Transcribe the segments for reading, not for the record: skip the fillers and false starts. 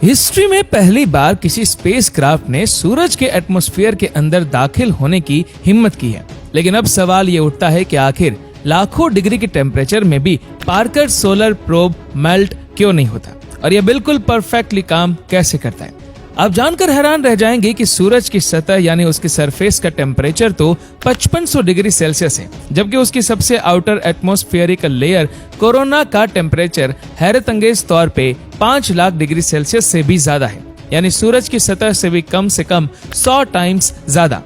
History में पहली बार किसी स्पेसक्राफ्ट ने सूरज के एटमॉस्फेयर के अंदर दाखिल होने की हिम्मत की है। लेकिन अब सवाल ये उठता है कि आखिर लाखों डिग्री के टेम्परेचर में भी पार्कर सोलर प्रोब मेल्ट क्यों नहीं होता और यह बिल्कुल परफेक्टली काम कैसे करता है। आप जानकर हैरान रह जाएंगे कि सूरज की सतह यानी उसकी सरफेस का टेम्परेचर तो 5500 डिग्री सेल्सियस है, जबकि उसकी सबसे आउटर एटमॉस्फेरिक लेयर कोरोना का टेम्परेचर हैरत अंगेज तौर पे 5 लाख डिग्री सेल्सियस से भी ज्यादा है, यानी सूरज की सतह से भी कम से कम 100 टाइम्स ज्यादा।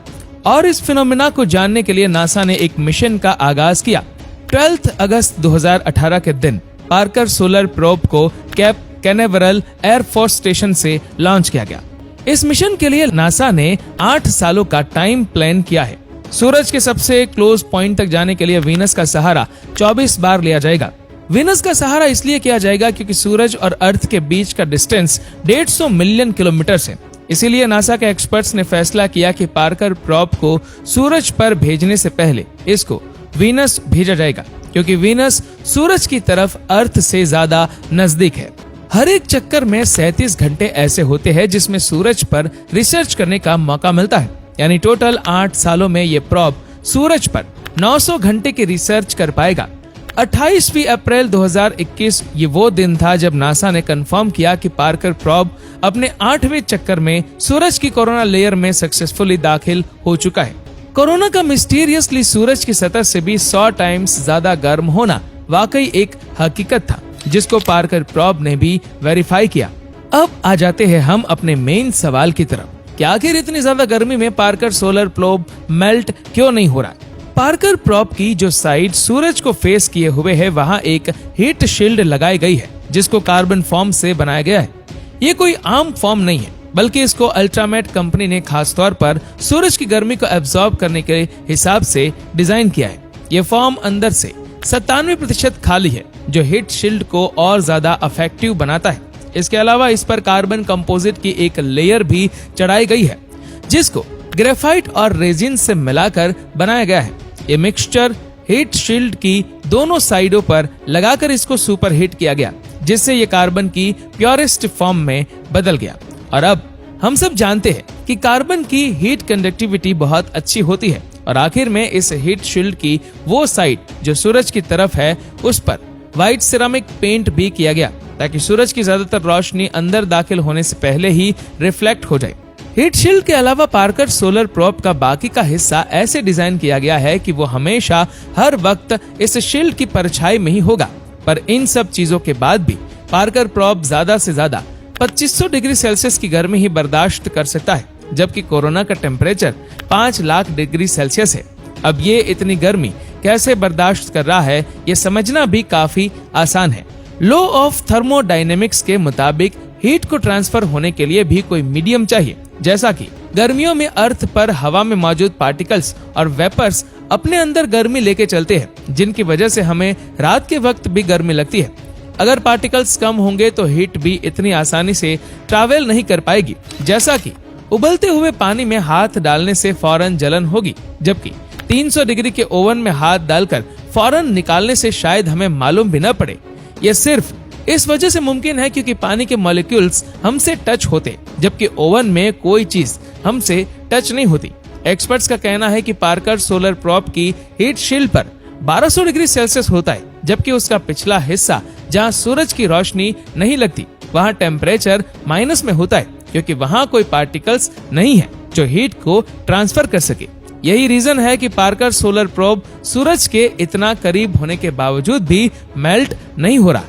और इस फिनोमेना को जानने के लिए नासा ने एक मिशन का आगाज किया। 12 अगस्त 2018 के दिन पार्कर सोलर प्रोब को कैप कैनेवरल एयरफोर्स स्टेशन से लॉन्च किया गया। इस मिशन के लिए नासा ने 8 सालों का टाइम प्लान किया है। सूरज के सबसे क्लोज पॉइंट तक जाने के लिए वीनस का सहारा 24 बार लिया जाएगा। वीनस का सहारा इसलिए किया जाएगा क्योंकि सूरज और अर्थ के बीच का डिस्टेंस 150 मिलियन किलोमीटर है। इसीलिए नासा के एक्सपर्ट्स ने फैसला किया कि पार्कर प्रोब को सूरज पर भेजने से पहले इसको वीनस भेजा जाएगा, क्योंकि वीनस सूरज की तरफ अर्थ से ज्यादा नजदीक है। हर एक चक्कर में 37 घंटे ऐसे होते हैं जिसमें सूरज पर रिसर्च करने का मौका मिलता है, यानी टोटल 8 सालों में ये प्रोब सूरज पर 900 घंटे की रिसर्च कर पाएगा। 28 अप्रैल 2021 ये वो दिन था जब नासा ने कंफर्म किया कि पार्कर प्रोब अपने 8वें चक्कर में सूरज की कोरोना लेयर में सक्सेसफुली दाखिल हो चुका है। कोरोना का मिस्टीरियसली सूरज की सतह से भी 100 टाइम्स ज्यादा गर्म होना वाकई एक हकीकत था, जिसको पार्कर प्रोब ने भी वेरीफाई किया। अब आ जाते हैं हम अपने मेन सवाल की तरफ कि आखिर इतनी ज्यादा गर्मी में पार्कर सोलर प्रोब मेल्ट क्यों नहीं हो रहा। पार्कर प्रोब की जो साइड सूरज को फेस किए हुए है वहाँ एक हीट शील्ड लगाई गई है, जिसको कार्बन फॉर्म से बनाया गया है। ये कोई आम फॉर्म नहीं है, बल्कि इसको अल्ट्रामेट कंपनी ने खास तौर पर सूरज की गर्मी को एब्जॉर्ब करने के हिसाब से डिजाइन किया है। ये फॉर्म अंदर से 97% खाली है, जो हीट शील्ड को और ज्यादा अफेक्टिव बनाता है। इसके अलावा इस पर कार्बन कंपोजिट की एक लेयर भी चढ़ाई गई है, जिसको ग्रेफाइट और रेजिन से मिलाकर बनाया गया है। ये मिक्सचर हीट शील्ड की दोनों साइडों पर लगाकर इसको सुपर हीट किया गया, जिससे ये कार्बन की प्योरेस्ट फॉर्म में बदल गया। और अब हम सब जानते हैं कि कार्बन की हीट कंडक्टिविटी बहुत अच्छी होती है, और आखिर में इस हीट शील्ड की वो साइड जो सूरज की तरफ है उस पर व्हाइट सिरामिक पेंट भी किया गया, ताकि सूरज की ज्यादातर रोशनी अंदर दाखिल होने से पहले ही रिफ्लेक्ट हो जाए। हीट शील्ड के अलावा पार्कर सोलर प्रोब का बाकी का हिस्सा ऐसे डिजाइन किया गया है कि वो हमेशा हर वक्त इस शील्ड की परछाई में ही होगा। पर इन सब चीजों के बाद भी पार्कर प्रोब ज्यादा से ज्यादा 2500 डिग्री सेल्सियस की गर्मी ही बर्दाश्त कर सकता है, जबकि कोरोना का टेम्परेचर 5 लाख डिग्री सेल्सियस है। अब ये इतनी गर्मी कैसे बर्दाश्त कर रहा है, ये समझना भी काफी आसान है। लॉ ऑफ थर्मोडायनेमिक्स के मुताबिक हीट को ट्रांसफर होने के लिए भी कोई मीडियम चाहिए। जैसा कि गर्मियों में अर्थ पर हवा में मौजूद पार्टिकल्स और वेपर्स अपने अंदर गर्मी लेके चलते हैं, जिनकी वजह से हमें रात के वक्त भी गर्मी लगती है। अगर पार्टिकल्स कम होंगे तो हीट भी इतनी आसानी से ट्रैवल नहीं कर पाएगी। जैसा कि उबलते हुए पानी में हाथ डालने से फौरन जलन होगी, जबकि 300 डिग्री के ओवन में हाथ डालकर फौरन निकालने से शायद हमें मालूम भी न पड़े। यह सिर्फ इस वजह से मुमकिन है क्योंकि पानी के मॉलिक्यूल्स हमसे टच होते, जबकि ओवन में कोई चीज हमसे टच नहीं होती। एक्सपर्ट्स का कहना है कि पार्कर सोलर प्रोब की हीट शील्ड पर 1200 डिग्री सेल्सियस होता है, जबकि उसका पिछला हिस्सा जहां सूरज की रोशनी नहीं लगती वहां टेम्परेचर माइनस में होता है, क्योंकि वहां कोई पार्टिकल्स नहीं है जो हीट को ट्रांसफर कर सके। यही रीजन है कि पार्कर सोलर प्रोब सूरज के इतना करीब होने के बावजूद भी मेल्ट नहीं हो रहा।